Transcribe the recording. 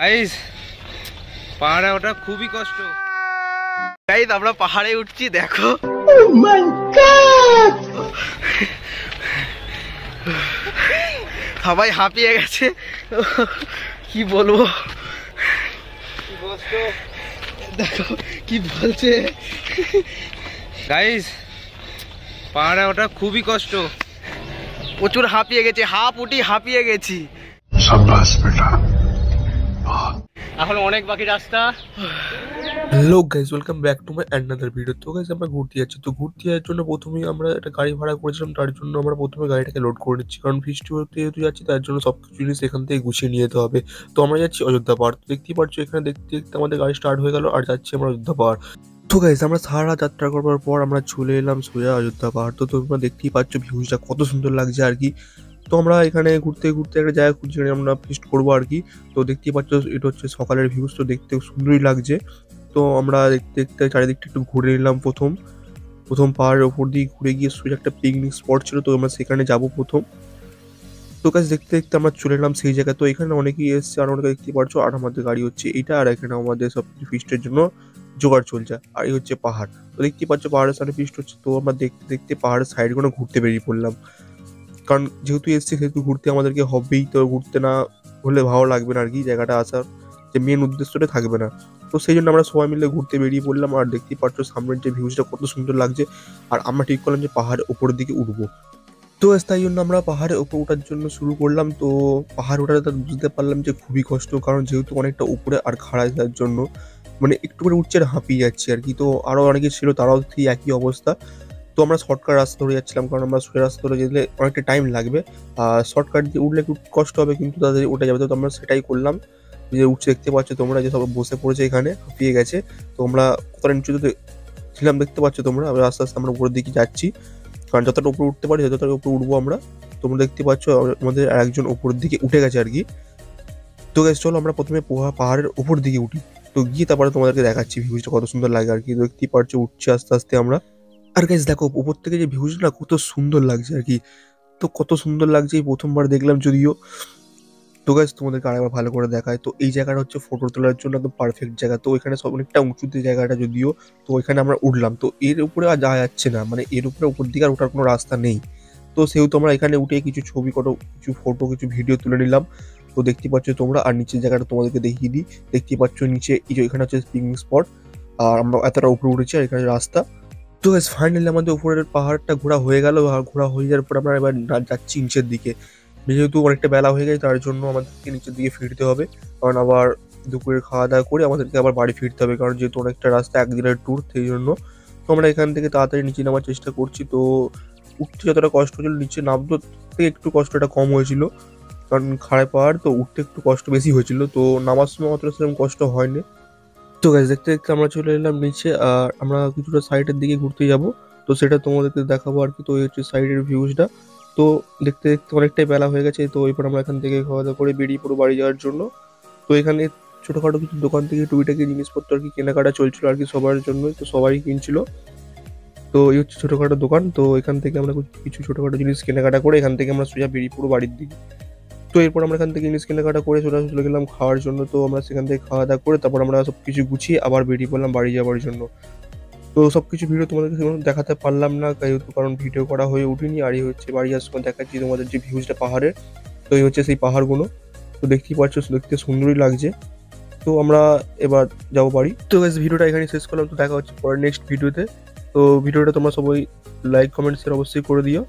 Guys পাহাড়ে ওঠা খুবই কষ্ট। গাইস আমরা পাহাড়ে উঠছি, দেখো। ও মাই গড, সবাই হাঁপিয়ে গেছে, কি বলবো। দেখো কি বলছে। গাইস পাহাড়ে ওঠা খুবই কষ্ট, প্রচুর হাঁপিয়ে গেছে, হাঁপিয়ে গেছি। শাবাশ বেটা, এখন অনেক বাকি রাস্তা। Hello guys, welcome back to my another video. তো গাইস আমরা ঘুরতে যাচ্ছি, তো ঘুরতে যাওয়ার জন্য প্রথমেই আমরা একটা গাড়ি ভাড়া করেছিলাম। তার জন্য আমরা প্রথমে গাড়িটাকে লোড করে নিচ্ছি, কারণ বৃষ্টি হতে যেহেতু যাচ্ছি তার জন্য সব কিছু জিনিস এখান থেকে গুছিয়ে নিয়ে যেতে হবে। তো আমরা যাচ্ছি অযোধ্যা পাহাড়। তো দেখতেই পাচ্ছ এখানে দেখতে দেখতে আমাদের গাড়ি স্টার্ট হয়ে গেল আর যাচ্ছি আমরা অযোধ্যা পাহাড়। তো গাইস আমরা সারা যাত্রা করবার পর আমরা চলে এলাম সোজা অযোধ্যা পাহাড়। তো তোমরা দেখতেই পাচ্ছ ভিউজটা কত সুন্দর লাগছে আর কি। তো আমরা এখানে ঘুরতে ঘুরতে একটা জায়গা খুঁজছি, আমরা ফিস্ট করবো আর কি। তো দেখতেই পাচ্ছ এটা হচ্ছে সকালের ভিউজ, তো দেখতে সুন্দরই লাগছে। তো আমরা দেখতে দেখতে চারিদিকটা একটু ঘুরে নিলাম। প্রথম পাহাড়ের ওপর দিয়ে ঘুরে গিয়ে সোজা একটা পিকনিক স্পট ছিল, তো আমরা সেখানে যাবো প্রথম। তো কাজ দেখতে দেখতে আমরা চলে এলাম সেই জায়গায়। তো এখানে অনেকেই এসছে আর অনেকে দেখতে পাচ্ছ, আর আমাদের গাড়ি হচ্ছে এইটা, আর এখানে আমাদের সব কিছু ফিস্টের জন্য জোগাড় চলছে। আর এই হচ্ছে পাহাড়, তো দেখতেই পাচ্ছ পাহাড়ের সামনে ফিস্ট হচ্ছে। তো আমরা দেখতে দেখতে পাহাড়ের সাইড কোনো ঘুরতে বেরিয়ে পড়লাম, কারণ যেহেতু এসছি সেহেতু ঘুরতে আমাদেরকে হবেই। তো ঘুরতে না হলে ভালো লাগবে না আর কি, জায়গাটা আসার যে মেন উদ্দেশ্যটা থাকবে না। তো সেই জন্য আমরা সবাই মিলে ঘুরতে বেরিয়ে পড়লাম। আর দেখতেই পাচ্ছ সামনের যে ভিউজটা কত সুন্দর লাগছে। আর আমরা ঠিক করলাম যে পাহাড়ের উপরের দিকে উঠবো। তো তাই জন্য আমরা পাহাড়ের উপর ওঠার জন্য শুরু করলাম। তো পাহাড় ওঠাতে তার বুঝতে পারলাম যে খুবই কষ্ট, কারণ যেহেতু অনেকটা উপরে আর খাড়ায় যাওয়ার জন্য মানে একটু করে উঠছে আর হাঁপিয়ে যাচ্ছি আর কি। তো আরও অনেকে ছিল, তারাও ঠিক একই অবস্থা। তো আমরা শর্টকাট রাস্তা ধরে যাচ্ছিলাম, কারণ আমরা সোজা রাস্তা ধরে গেলে অনেকটা টাইম লাগবে, আর শর্টকাট দিয়ে উঠলে একটু কষ্ট হবে, কিন্তু তাদের উঠে যাবে। তো আমরা সেটাই করলাম, যে উঠছে দেখতে পাচ্ছ তোমরা যে সব বসে পড়েছে এখানে হাঁপিয়ে গেছে। তো আমরা কতটা নিচুতে ছিলাম দেখতে পাচ্ছ তোমরা। আস্তে আস্তে আমরা উপরের দিকে যাচ্ছি, কারণ যতটা উপরে উঠতে পারি ততটা উপরে উঠবো আমরা। তোমরা দেখতে পাচ্ছ আমাদের আরেকজন উপরের দিকে উঠে গেছে আর কি। তো গাইস চলো আমরা প্রথমে পাহাড়ের উপর দিকে উঠি। তো গিয়ে তারপরে তোমাদেরকে দেখাচ্ছি ভিউজটা কত সুন্দর লাগে আর কি। দেখতেই পাচ্ছ উঠছি আস্তে আস্তে আমরা। আর গাইস দেখো উপর থেকে যে ভিউজটা না কত সুন্দর লাগছে আর কি। তো কত সুন্দর লাগছে, এই প্রথমবার দেখলাম যদিও। তো গাইস তোমাদেরকে আরেকবার ভালো করে দেখায়। তো এই জায়গাটা হচ্ছে ফটো তোলার জন্য একদম পারফেক্ট জায়গা। তো এখানে সব অনেকটা উঁচুতে জায়গাটা যদিও, তো এখানে আমরা উঠলাম। তো এর উপরে আর যাওয়া যাচ্ছে না, মানে এর উপরে উপর দিকে আর ওঠার কোনো রাস্তা নেই। তো সেহেতু আমরা এখানে উঠে কিছু ছবি কিছু ফটো কিছু ভিডিও তুলে নিলাম। তো দেখতে পাচ্ছ তোমরা, আর নিচের জায়গাটা তোমাদেরকে দেখিয়ে দিই। দেখতে পাচ্ছ নিচে এই যে এখানে হচ্ছে পিকনিক স্পট, আর আমরা এতটা উপরে উঠেছি আর এখানে রাস্তা। তো গাইস ফাইনালি আমাদের উপরের পাহাড়টা ঘোরা হয়ে গেল। আর ঘোরা হয়ে যাওয়ার পর আমরা এবার যাচ্ছি নিচের দিকে। যেহেতু অনেকটা বেলা হয়ে গেছে তার জন্য আমাদেরকে নিচের দিকে ফিরতে হবে, কারণ আবার দুপুরের খাওয়া দাওয়া করে আমাদেরকে আবার বাড়ি ফিরতে হবে, কারণ যেহেতু অনেকটা রাস্তা একদিনের ট্যুর, সেই জন্য। তো আমরা এখান থেকে তাড়াতাড়ি নিচে নামার চেষ্টা করছি। তো উঠতে যতটা কষ্ট হয়েছিল, নিচে নামতে থেকে একটু কষ্টটা কম হয়েছিল, কারণ খাড়াই পাহাড় তো উঠতে একটু কষ্ট বেশি হয়েছিল। তো নামার সময় অতটা সেরকম কষ্ট হয়নি। তো গাইস দেখতে দেখতে আমরা চলে এলাম নিচে, আর আমরা কিছুটা সাইডের দিকে ঘুরতে যাব। তো সেটা তোমাদেরকে দেখাবো আর কি। তো এই হচ্ছে সাইডের ভিউজটা। তো দেখতে দেখতে অনেকটাই বেলা হয়ে গেছে, তো এরপর আমরা এখান থেকে খাওয়া দাওয়া করে বেরিয়ে পড়বো বাড়ি যাওয়ার জন্য। তো এখানে ছোটখাটো কিছু দোকান থেকে টুকিটাকি জিনিসপত্র আর কি কেনাকাটা চলছিল আর কি সবার জন্যই, তো সবাই কিনছিল। তো এই হচ্ছে ছোটখাটো দোকান। তো এখান থেকে আমরা কিছু ছোটখাটো জিনিস কেনাকাটা করে এখান থেকে আমরা সোজা বেরিয়ে পড়বো বাড়ির দিকে। তো এরপর আমরা এখান থেকে জিনিস কেনাকাটা করে চলে গেলাম খাওয়ার জন্য। তো আমরা সেখান থেকে খাওয়া দাওয়া করে তারপর আমরা সব কিছু গুছিয়ে আবার বেরিয়ে পড়লাম বাড়ি যাওয়ার জন্য। তো সব কিছু ভিডিও তোমাদেরকে দেখাতে পারলাম না, যেহেতু কারণ ভিডিও করা হয়ে উঠিনি। আর এই হচ্ছে বাড়ি যাওয়ার সময় দেখাচ্ছি তোমাদের যে ভিউজটা পাহাড়ের। তো এই হচ্ছে সেই পাহাড়গুলো, তো দেখতেই পাচ্ছ দেখতে সুন্দরই লাগছে। তো আমরা এবার যাবো বাড়ি। তো গাইস ভিডিওটা এখানে শেষ করলাম, তো দেখা হচ্ছে পরের নেক্সট ভিডিওতে। তো ভিডিওটা তোমরা সবাই লাইক কমেন্ট শেয়ার অবশ্যই করে দিও।